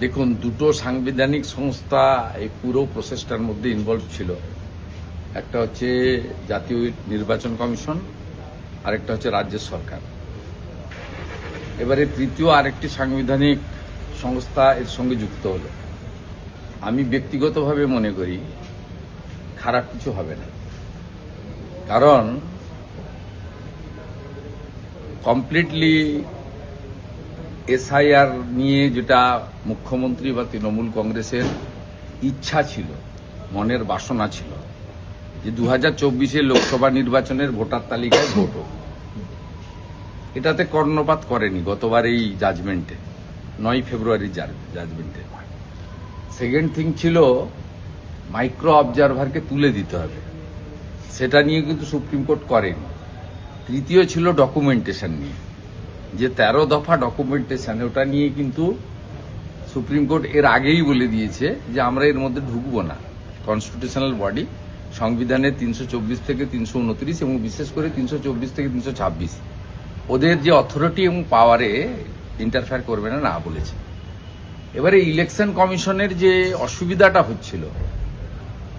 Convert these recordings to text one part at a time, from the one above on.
দেখুন, দুটো সাংবিধানিক সংস্থা এই পুরো প্রসেসটার মধ্যে ইনভলভ ছিল। একটা হচ্ছে জাতীয় নির্বাচন কমিশন, আরেকটা হচ্ছে রাজ্য সরকার। এবারে তৃতীয় আরেকটি সাংবিধানিক সংস্থা এর সঙ্গে যুক্ত হলো। আমি ব্যক্তিগতভাবে মনে করি খারাপ কিছু হবে না, কারণ কমপ্লিটলি এসআইআর নিয়ে যেটা মুখ্যমন্ত্রী বা তৃণমূল কংগ্রেসের ইচ্ছা ছিল, মনের বাসনা ছিল যে 2024 লোকসভা নির্বাচনের ভোটার তালিকায় ভোট হোক, এটাতে কর্ণপাত করেনি গতবার এই জাজমেন্টে, 9 ফেব্রুয়ারির জাজমেন্টে। সেকেন্ড থিং ছিল মাইক্রো অবজারভারকে তুলে দিতে হবে, সেটা নিয়ে কিন্তু সুপ্রিম কোর্ট করেনি। তৃতীয় ছিল ডকুমেন্টেশন নিয়ে, যে 13 দফা ডকুমেন্টেশন, ওটা নিয়ে কিন্তু সুপ্রিম কোর্ট এর আগেই বলে দিয়েছে যে আমরা এর মধ্যে ঢুকবো না। কনস্টিটিউশনাল বডি সংবিধানের 324 থেকে 329 এবং বিশেষ করে 324 থেকে 326 ওদের যে অথরিটি এবং পাওয়ারে ইন্টারফেয়ার করবে না না বলেছে। এবারে ইলেকশন কমিশনের যে অসুবিধাটা হচ্ছিল,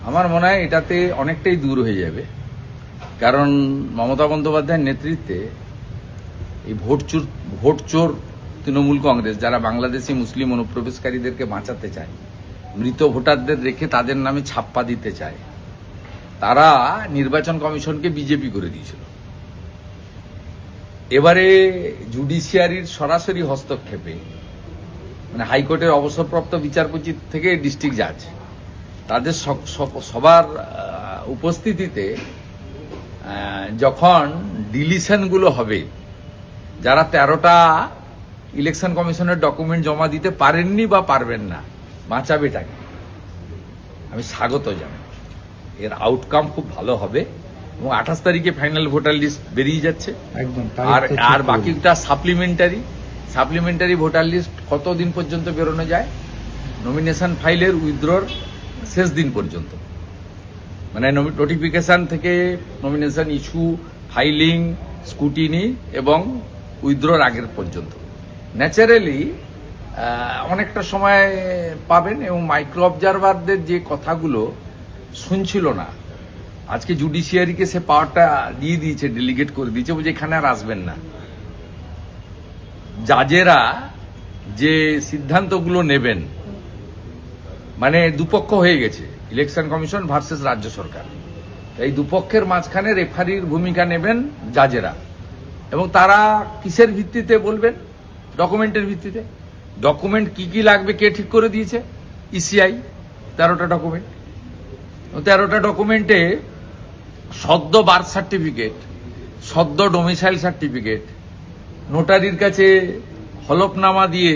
আমার মনে হয় এটাতে অনেকটাই দূর হয়ে যাবে, কারণ মমতা বন্দ্যোপাধ্যায়ের নেতৃত্বে এই ভোট চোর তৃণমূল কংগ্রেস, যারা বাংলাদেশি মুসলিম অনুপ্রবেশকারীদেরকে বাঁচাতে চায়, মৃত ভোটারদের রেখে তাদের নামে ছাপ্পা দিতে চায়, তারা নির্বাচন কমিশনকে বিজেপি করে দিয়েছিল। এবারে জুডিশিয়ারির সরাসরি হস্তক্ষেপে, মানে হাইকোর্টের অবসরপ্রাপ্ত বিচারপতি থেকে ডিস্ট্রিক্ট জাজ, তাদের সবার উপস্থিতিতে যখন ডিলিশনগুলো হবে, যারা 13টা ইলেকশন কমিশনের ডকুমেন্ট জমা দিতে পারেননি বা পারবেন না, বাঁচাবেটাকে আমি স্বাগত জানাই। এর আউটকাম খুব ভালো হবে এবং 28 তারিখে ফাইনাল ভোটার লিস্ট বেরিয়ে যাচ্ছে। একদম। আর বাকিটা সাপ্লিমেন্টারি ভোটার লিস্ট কতদিন পর্যন্ত বেরোনো যায়? নমিনেশন ফাইলের উইথড্রর শেষ দিন পর্যন্ত, মানে নোটিফিকেশন থেকে নমিনেশন ইস্যু, ফাইলিং, স্কুটিনি এবং উইথড্রর আগের পর্যন্ত ন্যাচারালি অনেকটা সময় পাবেন। এবং মাইক্রো অবজারভারদের যে কথাগুলো শুনছিল না, আজকে জুডিশিয়ারিকে সে পাওয়ারটা দিয়ে দিয়েছে, ডেলিগেট করে দিয়েছে, বলছে এখানে আর আসবেন না। জাজেরা যে সিদ্ধান্তগুলো নেবেন, মানে দুপক্ষ হয়ে গেছে, ইলেকশন কমিশন ভার্সেস রাজ্য সরকার, এই দুপক্ষের মাঝখানে রেফারির ভূমিকা নেবেন জাজেরা। এবং তারা কিসের ভিত্তিতে বলবেন? ডকুমেন্টের ভিত্তিতে। ডকুমেন্ট কি কি লাগবে কে ঠিক করে দিয়েছে? ECI 13টা document. 13টা ডকুমেন্টে সদ্য বার্থ সার্টিফিকেট, সদ্য ডোমিসাইল সার্টিফিকেট, নোটারির কাছে হলফনামা দিয়ে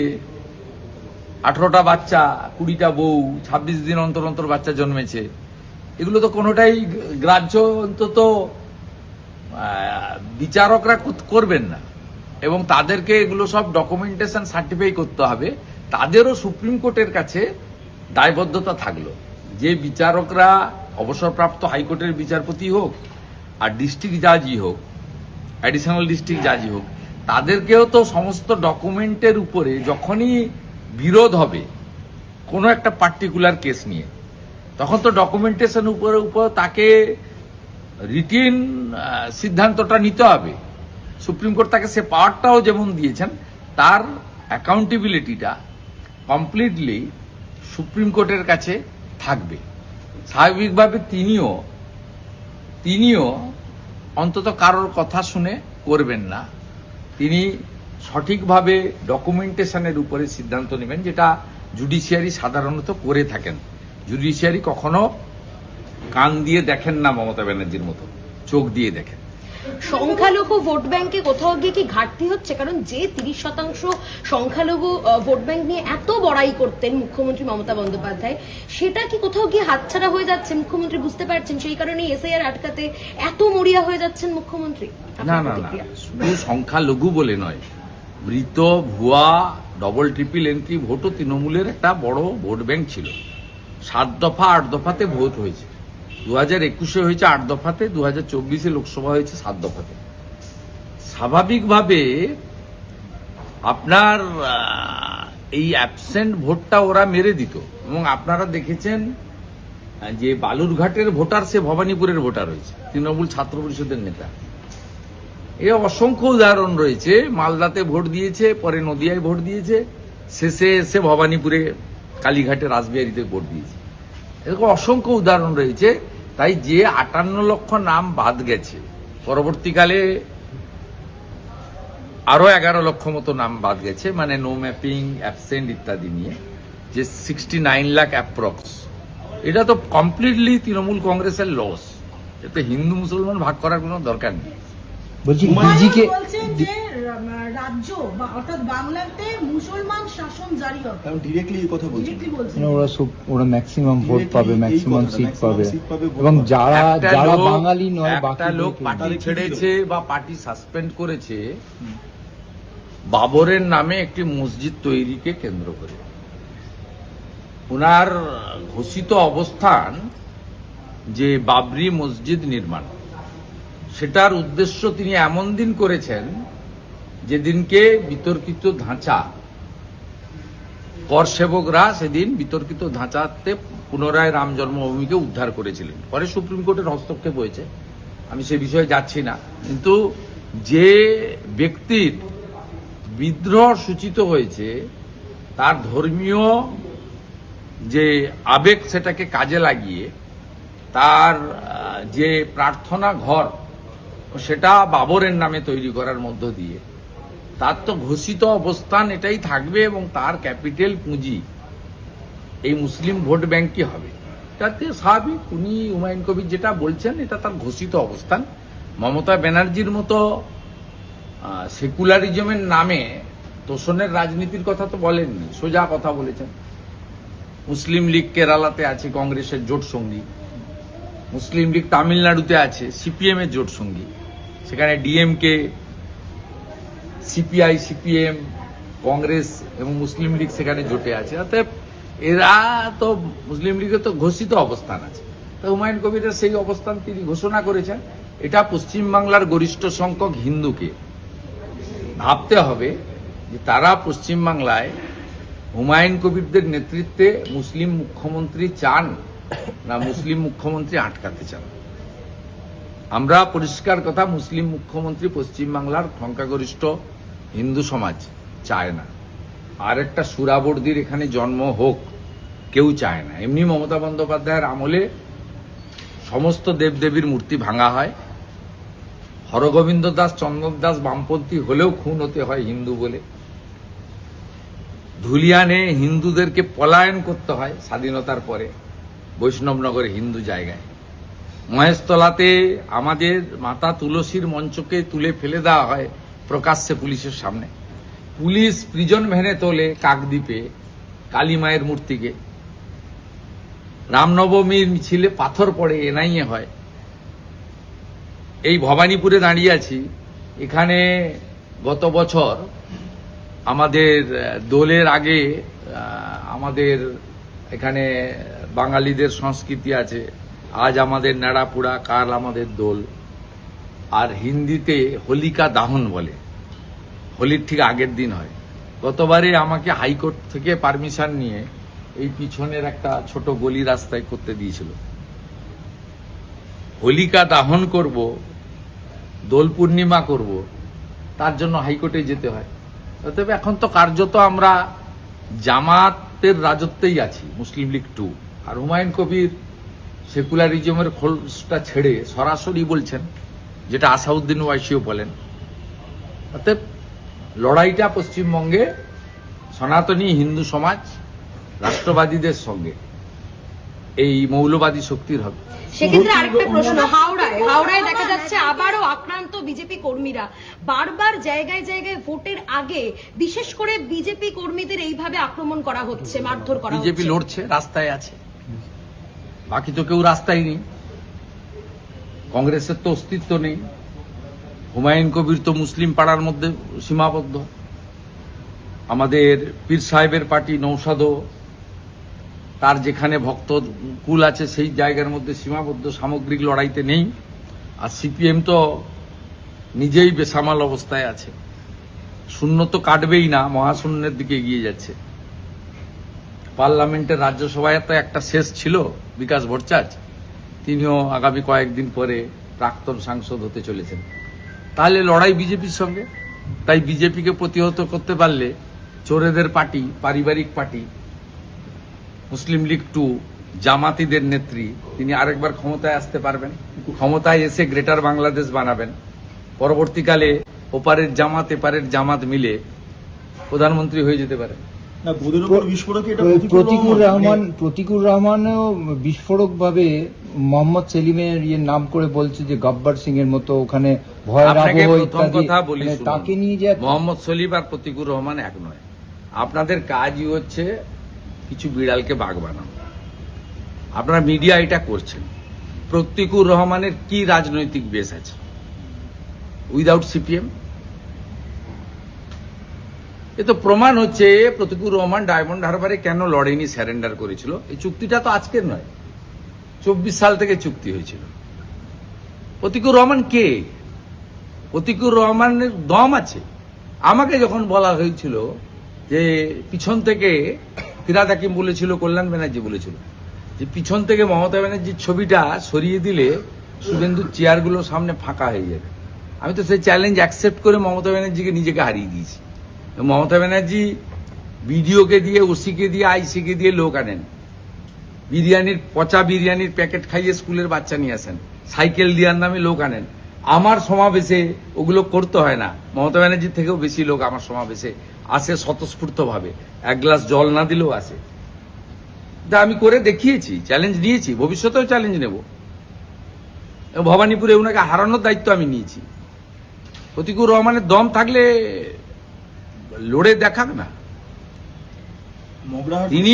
18টা বাচ্চা, 20টা বউ, 26 দিন অন্তর অন্তর বাচ্চা জন্মেছে, এগুলো তো কোনোটাই গ্রাহ্য অন্তত বিচারকরা করবেন না। এবং তাদেরকে এগুলো সব ডকুমেন্টেশন সার্টিফাই করতে হবে। তাদেরও সুপ্রিম কোর্টের কাছে দায়বদ্ধতা থাকলো যে বিচারকরা অবসরপ্রাপ্ত হাইকোর্টের বিচারপতি হোক আর ডিস্ট্রিক্ট জাজই হোক, অ্যাডিশনাল ডিস্ট্রিক্ট জাজই হোক, তাদেরকেও তো সমস্ত ডকুমেন্টের উপরে যখনই বিরোধ হবে কোনো একটা পার্টিকুলার কেস নিয়ে, তখন তো ডকুমেন্টেশন উপর তাকে রিটিন সিদ্ধান্তটা নিতে হবে। সুপ্রিম কোর্ট তাকে সে পাওয়ারটাও যেমন দিয়েছেন, তার অ্যাকাউন্টেবিলিটিটা কমপ্লিটলি সুপ্রিম কোর্টের কাছে থাকবে। স্বাভাবিকভাবে তিনিও অন্তত কারোর কথা শুনে করবেন না, তিনি সঠিকভাবে ডকুমেন্টেশনের উপরে সিদ্ধান্ত নেবেন, যেটা জুডিশিয়ারি সাধারণত করে থাকেন। জুডিশিয়ারি কখনো কান দিয়ে দেখেন না মমতা ব্যানার্জির মতো, চোখ দিয়ে দেখেন। সংখ্যালঘু ভোট ব্যাংকে কোথাও গিয়ে কি ঘাটতি হচ্ছে? কারণ যে 30% সংখ্যালঘু ভোট ব্যাংক নিয়ে এত বড়াই করতেন মুখ্যমন্ত্রী মমতা বন্দ্যোপাধ্যায়, সেটা কি কোথাও গিয়ে হাতছাড়া হয়ে যাচ্ছে? মুখ্যমন্ত্রী বুঝতে পারছেন, সেই কারণে এসআইআর আটকাতে এত মরিয়া হয়ে যাচ্ছেন মুখ্যমন্ত্রী? না, শুধু সংখ্যালঘু বলে নয়, মৃত, ভুয়া, ডবল ট্রিপল এন্ট্রি ভোটও তৃণমূলের একটা বড় ভোট ব্যাংক ছিল। 7 দফা 8 দফাতে ভোট হয়েছে। 2021 হয়েছে 8 দফাতে, 2024 লোকসভা হয়েছে 7 দফাতে। স্বাভাবিকভাবে আপনার এই অ্যাবসেন্ট ভোটটা ওরা মেরে দিত, এবং আপনারা দেখেছেন যে বালুরঘাটের ভোটার সে ভবানীপুরের ভোটার হয়েছে, তৃণমূল ছাত্র পরিষদের নেতা। এ অসংখ্য উদাহরণ রয়েছে। মালদাতে ভোট দিয়েছে, পরে নদিয়ায় ভোট দিয়েছে, শেষে এসে ভবানীপুরে কালীঘাটে রাসবিহারীতে ভোট দিয়েছে। এরকম অসংখ্য উদাহরণ রয়েছে। তাই যে 58 লক্ষ নাম বাদ গেছে, পরবর্তীকালে আরো 11 লক্ষ মতো নাম বাদ গেছে, মানে নো ম্যাপিং, অ্যাবসেন্ট ইত্যাদি নিয়ে, যে 69 লাখ অ্যাপ্রক্স, এটা তো কমপ্লিটলি তৃণমূল কংগ্রেসের লস। এতে হিন্দু মুসলমান ভাগ করার কোনো দরকার নেই। বলছি হুমায়ুন বিজিকে বলছেন যে রাজ্য বা অর্থাৎ বাংলাতে মুসলমান শাসন জারি হবে, কারণ ডিরেক্টলি এই কথা বলছেন। ডিরেক্টলি বলছেন। ওরা ম্যাক্সিমাম ভোট পাবে, এই ম্যাক্সিমাম কথাটা, সিট maximum পাবে, seat পাবে, ভোট এবং পাবে। যারা একটা যারা লোক- বাঙালি নয় একটা বাকি লোক লোকে- পার্টি তাদের কি ছেড়েছে বা পার্টি সাসপেন্ড করেছে বাবরের নামে একটি মসজিদ তৈরিকে কেন্দ্র করে। ওনার ঘোষিত অবস্থান যে বাবরি মসজিদ নির্মাণ, সেটার উদ্দেশ্য তিনি এমন দিন করেছেন যেদিনকে বিতর্কিত ধাঁচা, কর সেবকরা সেদিন বিতর্কিত ধাঁচাতে পুনরায় রাম জন্মভূমিকে উদ্ধার করেছিলেন। পরে সুপ্রিম কোর্টের হস্তক্ষেপ হয়েছে, আমি সে বিষয়ে যাচ্ছি না। কিন্তু যে ব্যক্তির বিদ্রোহ সূচিত হয়েছে, তার ধর্মীয় যে আবেগ সেটাকে কাজে লাগিয়ে তার যে প্রার্থনা ঘর, সেটা বাবরের নামে তৈরি করার মধ্য দিয়ে তার তো ঘোষিত অবস্থান এটাই থাকবে, এবং তার ক্যাপিটাল পুঁজি এই মুসলিম ভোট ব্যাংকই হবে। তাতে স্বাভাবিক, উনি হুমায়ুন কবির যেটা বলছেন এটা তার ঘোষিত অবস্থান। মমতা ব্যানার্জির মতো সেকুলারিজমের নামে তোষণের রাজনীতির কথা তো বলেননি, সোজা কথা বলেছেন। মুসলিম লীগ কেরালাতে আছে কংগ্রেসের জোট সঙ্গী, মুসলিম লীগ তামিলনাড়ুতে আছে সিপিএম এর জোট সঙ্গী, সেখানে ডিএমকে, সিপিআই, সিপিএম, কংগ্রেস এবং মুসলিম লীগ সেখানে জোটে আছে। অতএব এরা তো মুসলিম লীগের তো ঘোষিত অবস্থান আছে। তো হুমায়ুন কবিরের সেই অবস্থান তিনি ঘোষণা করেছেন। এটা পশ্চিমবাংলার গরিষ্ঠ সংখ্যক হিন্দুকে ভাবতে হবে যে তারা পশ্চিমবাংলায় হুমায়ুন কবিরদের নেতৃত্বে মুসলিম মুখ্যমন্ত্রী চান না মুসলিম মুখ্যমন্ত্রী আটকাতে চান। আমরা পরিষ্কার কথা, মুসলিম মুখ্যমন্ত্রী পশ্চিমবাংলার সংখ্যাগরিষ্ঠ হিন্দু সমাজ চায় না। আর একটা সুরাবর্দির এখানে জন্ম হোক কেউ চায় না। এমনি মমতা বন্দ্যোপাধ্যায়ের আমলে সমস্ত দেবদেবীর মূর্তি ভাঙা হয়, হরগোবিন্দ দাস, চন্দন দাস বামপন্থী হলেও খুন হতে হয় হিন্দু বলে, ধুলিয়ানে হিন্দুদেরকে পলায়ন করতে হয় স্বাধীনতার পরে বৈষ্ণবনগরে হিন্দু জায়গায়, মহেশতলাতে আমাদের মাতা তুলসীর মঞ্চকে তুলে ফেলে দেওয়া হয় প্রকাশ্যে পুলিশের সামনে, পুলিশ প্রিজন ভ্যানে তোলে কাকদ্বীপে কালী মায়ের মূর্তিকে, রামনবমীর মিছিলে পাথর পড়ে এনআইএ হয়। এই ভবানীপুরে দাঁড়িয়ে আছি, এখানে গত বছর আমাদের দোলের আগে আমাদের এখানে বাঙালিদের সংস্কৃতি আছে, আজ আমাদের নেড়াপুড়া, কাল আমাদের দোল, আর হিন্দিতে হোলিকা দাহন বলে, হোলির ঠিক আগের দিন হয়। গতবারে আমাকে হাইকোর্ট থেকে পারমিশন নিয়ে এই পিছনের একটা ছোট গলি রাস্তায় করতে দিয়েছিল। হোলিকা দাহন করব, দোল পূর্ণিমা করব, তার জন্য হাইকোর্টে যেতে হয়। তবে এখন তো কার্যত আমরা জামাতের রাজত্বেই আছি, মুসলিম লীগ 2। আর হুমায়ুন কবির সেকুলারিজমের খোলসটা ছেড়ে সরাসরি বলছেন, যেটা আসাউদ্দিন ওয়াইসিও বলেন। অতএব লড়াইটা পশ্চিমবঙ্গে সনাতনী হিন্দু সমাজ রাষ্ট্রবাদীদের সঙ্গে এই মৌলবাদী শক্তির হবে। সেক্ষেত্রে আরেকটা প্রশ্ন, হাওড়ায় দেখা যাচ্ছে আবারও আক্রান্ত বিজেপি কর্মীরা। বারবার জায়গায় জায়গায় ভোটের আগে বিশেষ করে বিজেপি কর্মীদের এইভাবে আক্রমণ করা হচ্ছে, মারধর করা হচ্ছে। বিজেপি লড়ছে, রাস্তায় আছে, বাকি তো কেউ রাস্তায় নেই। কংগ্রেসের তো অস্তিত্ব নেই। হুমায়ুন কবির তো মুসলিম পাড়ার মধ্যে সীমাবদ্ধ। আমাদের পীর সাহেবের পার্টি নৌসাদও তার যেখানে ভক্ত কুল আছে সেই জায়গার মধ্যে সীমাবদ্ধ, সামগ্রিক লড়াইতে নেই। আর সিপিএম তো নিজেই বেসামাল অবস্থায় আছে। শূন্য তো কাটবেই না, মহাশূন্যের দিকে এগিয়ে যাচ্ছে। পার্লামেন্টের রাজ্যসভায় তো একটা শেষ ছিল বিকাশ ভট্টাচার্য, তিনিও আগামী কয়েকদিন পরে প্রাক্তন সাংসদ হতে চলেছেন। তাহলে লড়াই বিজেপির সঙ্গে। তাই বিজেপিকে প্রতিহত করতে পারলে চোরেদের পার্টি, পারিবারিক পার্টি, মুসলিম লীগ 2, জামাতিদের নেত্রী, তিনি আরেকবার ক্ষমতায় আসতে পারবেন। ক্ষমতায় এসে গ্রেটার বাংলাদেশ বানাবেন। পরবর্তীকালে ওপারের জামাত এপারের জামাত মিলে প্রধানমন্ত্রী হয়ে যেতে পারে। না, বোধের উপর বিস্ফোরকে এটা প্রতিকুর রহমানও বিস্ফোরক ভাবে মোহাম্মদ সেলিমের নাম করে বলছে যে গব্বর সিং এর মতো ওখানে ভয়ের আপনাকে আবহ প্রথম ইত্যাদি, কথা বলি, মানে শুনুন। তাকে নিয়ে যে মোহাম্মদ সলিম আর প্রতিকুর রহমান এক নয়। আপনাদের কাজই হচ্ছে কিছু বিড়ালকে বাঘ বানানো। আপনারা মিডিয়া এটা করছেন। প্রতিকুর রহমানের কি রাজনৈতিক বেস আছে উইদাউট সিপিএম? এ তো প্রমাণ হচ্ছে প্রতিকুর রহমান ডায়মন্ড হারবারে কেন লড়েনি, স্যারেন্ডার করেছিল। এই চুক্তিটা তো আজকের নয়, 24 সাল থেকে চুক্তি হয়েছিল। প্রতিকুর রহমান কে? প্রতিকুর রহমানের দম আছে। আমাকে যখন বলা হয়েছিল যে পিছন থেকে ফিরাদ হাকিম বলেছিল, কল্যাণ ব্যানার্জি বলেছিল যে পিছন থেকে মমতা ব্যানার্জির ছবিটা সরিয়ে দিলে শুভেন্দুর চেয়ারগুলো সামনে ফাঁকা হয়ে যাবে, আমি তো সেই চ্যালেঞ্জ অ্যাকসেপ্ট করে মমতা ব্যানার্জিকে নিজেকে হারিয়ে দিয়েছি। মমতা ব্যানার্জি বিডিওকে দিয়ে, ওসিকে দিয়ে, আইসিকে দিয়ে লোক আনেন, বিরিয়ানির পচা বিরিয়ানির প্যাকেট খাইয়ে স্কুলের বাচ্চা নিয়ে আসেন, সাইকেল দেওয়ার নামে লোক আনেন। আমার সমাবেশে ওগুলো করতে হয় না। মমতা ব্যানার্জির থেকেও বেশি লোক আমার সমাবেশে আসে স্বতঃস্ফূর্ত ভাবে, এক গ্লাস জল না দিলেও আসে। তা আমি করে দেখিয়েছি, চ্যালেঞ্জ নিয়েছি, ভবিষ্যতেও চ্যালেঞ্জ নেব। ভবানীপুরে ওনাকে হারানোর দায়িত্ব আমি নিয়েছি। প্রতিকুর রহমানের দম থাকলে লড়ে দেখাক না। মগরাহাট তিনি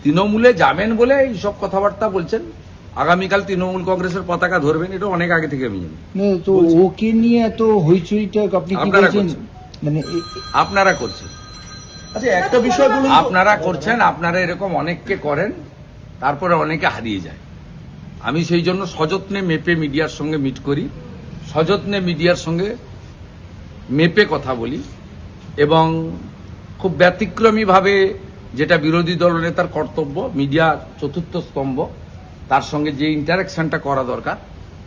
তৃণমূলে যাবেন বলে এইসব কথাবার্তা বলছেন। আগামীকাল তৃণমূল কংগ্রেসের পতাকা ধরবেন, এটা অনেক আগে থেকে আমি জানি। না, তো ওকে নিয়ে এত হইচইটা আপনি কি আপনারা বলছেন? করছেন। মানে আপনারা করছেন, আচ্ছা, একটা বিষয় বলুন তো। আপনারা করছেন, আপনারা এরকম অনেককে করেন, তারপরে অনেকে হারিয়ে যায়। আমি সেই জন্য সযত্নে মেপে মিডিয়ার সঙ্গে মিট করি, সযত্নে মিডিয়ার সঙ্গে মেপে কথা বলি, এবং খুব ব্যতিক্রমীভাবে যেটা বিরোধী দলনেতার কর্তব্য, মিডিয়া চতুর্থ স্তম্ভ, তার সঙ্গে যে ইন্টারাকশনটা করা দরকার,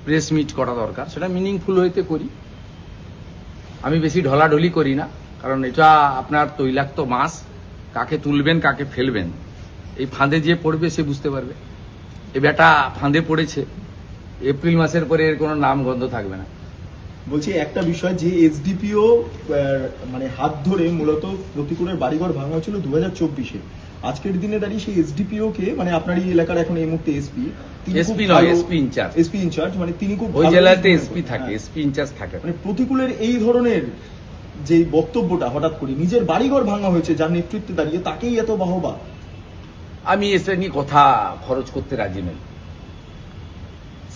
প্রেস মিট করা দরকার, সেটা মিনিংফুল হইতে করি। আমি বেশি ঢলাঢলি করি না, কারণ এটা আপনার তৈলাক্ত মাছ, কাকে তুলবেন কাকে ফেলবেন এই ফাঁদে যে পড়বে সে বুঝতে পারবে। এ বেটা ফাঁদে পড়েছে, এপ্রিল মাসের পরে এর কোনো নাম গন্ধ থাকবে না। বলছি একটা বিষয়, যে এসডিপিও মানে হাত ধরে মূলত প্রতিকূলের বাড়িঘর ভাঙা হয়েছিল 2024-এ, আজকের দিনে দাঁড়িয়ে সেই এসডিপিও কে, মানে আপনার এই এলাকার এখন এই মুহূর্তে এসপি, এসপি নয়, এসপি ইনচার্জ। এসপি ইনচার্জ, মানে তিনি খুব ওই ভালো জেলাতে মনে এসপি করেন। থাকে, হ্যাঁ। এসপি ইনচার্জ থাকে। মানে প্রতিকূলের এই ধরনের যে বক্তব্যটা, হঠাৎ করে নিজের বাড়িঘর ভাঙা হয়েছে যার নেতৃত্বে দাঁড়িয়ে, তাকেই এত বাহবা। আমি এসে নিয়ে কথা খরচ করতে রাজি নই।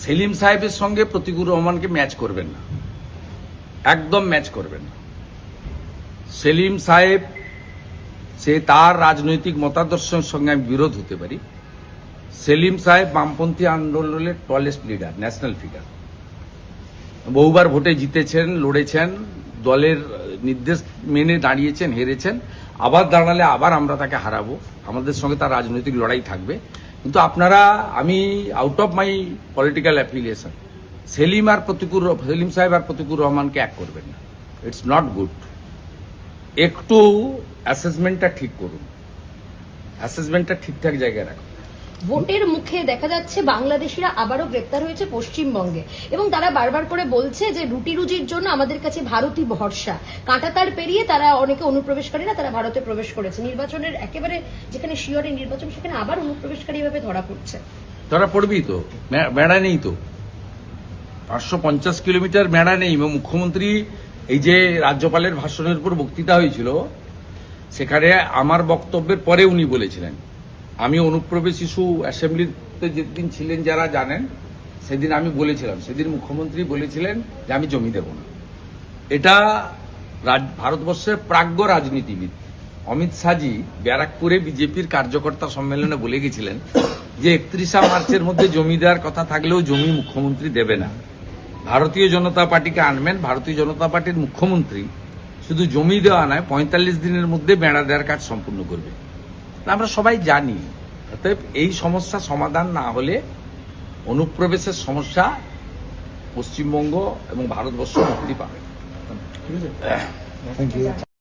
সেলিম সাহেবের সঙ্গে প্রতিকুর রহমানকে ম্যাচ করবেন না, একদম ম্যাচ করবেন না। সেলিম সাহেব, সে তার রাজনৈতিক মতাদর্শের সঙ্গে আমি বিরোধ হতে পারি। সেলিম সাহেব বামপন্থী আন্দোলনের টলেস্ট লিডার, ন্যাশনাল ফিগার, বহুবার ভোটে জিতেছেন, লড়েছেন, দলের নির্দেশ মেনে দাঁড়িয়েছেন, হেরেছেন, আবার দাঁড়ালে আবার আমরা তাকে হারাবো, আমাদের সঙ্গে তার রাজনৈতিক লড়াই থাকবে। কিন্তু আপনারা, আমি out of my political affiliation, Salim সাহেব আর প্রতিকুর রহমানকে এক করবেন না। It's not good. একটু অ্যাসেসমেন্টটা ঠিক করুন, অ্যাসেসমেন্টটা ঠিকঠাক জায়গায় রাখুন। ভোটের মুখে দেখা যাচ্ছে বাংলাদেশিরা আবারও গ্রেপ্তার হয়েছে পশ্চিমবঙ্গে, এবং তারা বারবার করে বলছে যে রুটি রুজির জন্য আমাদের কাছে ভারতই ভরসা। কাঁটাতার পেরিয়ে তারা, অনেকে অনুপ্রবেশকারীরা তারা ভারতে প্রবেশ করেছে। নির্বাচনের একেবারে যেখানে শিয়রে নির্বাচন, সেখানে আবার অনুপ্রবেশকারী ভাবে ধরা পড়ছে। ধরা পড়বেই তো, মেড়া নেই তো, 550 কিলোমিটার মেড়া নেই। মুখ্যমন্ত্রী, এই যে রাজ্যপালের ভাষণের উপর বক্তৃতা হয়েছিল, সেখানে আমার বক্তব্যের পরে উনি বলেছিলেন, আমি অনুপ্রবেশ ইস্যু অ্যাসেম্বলিতে যেদিন ছিলেন যারা জানেন, সেদিন আমি বলেছিলাম, সেদিন মুখ্যমন্ত্রী বলেছিলেন যে আমি জমি দেব না। এটা ভারতবর্ষের প্রাজ্ঞ রাজনীতিবিদ অমিত শাহজি ব্যারাকপুরে বিজেপির কার্যকর্তা সম্মেলনে বলে গেছিলেন যে 31শে মার্চের মধ্যে জমি দেওয়ার কথা থাকলেও জমি মুখ্যমন্ত্রী দেবে না। ভারতীয় জনতা পার্টিকে আনবেন, ভারতীয় জনতা পার্টির মুখ্যমন্ত্রী শুধু জমি দেওয়া নয়, 45 দিনের মধ্যে বেড়া দেওয়ার কাজ সম্পূর্ণ করবে। আমরা সবাই জানি, অতএব এই সমস্যা সমাধান না হলে অনুপ্রবেশের সমস্যা পশ্চিমবঙ্গ এবং ভারতবর্ষ মুক্তি পাবে। ঠিক আছে। Thank you.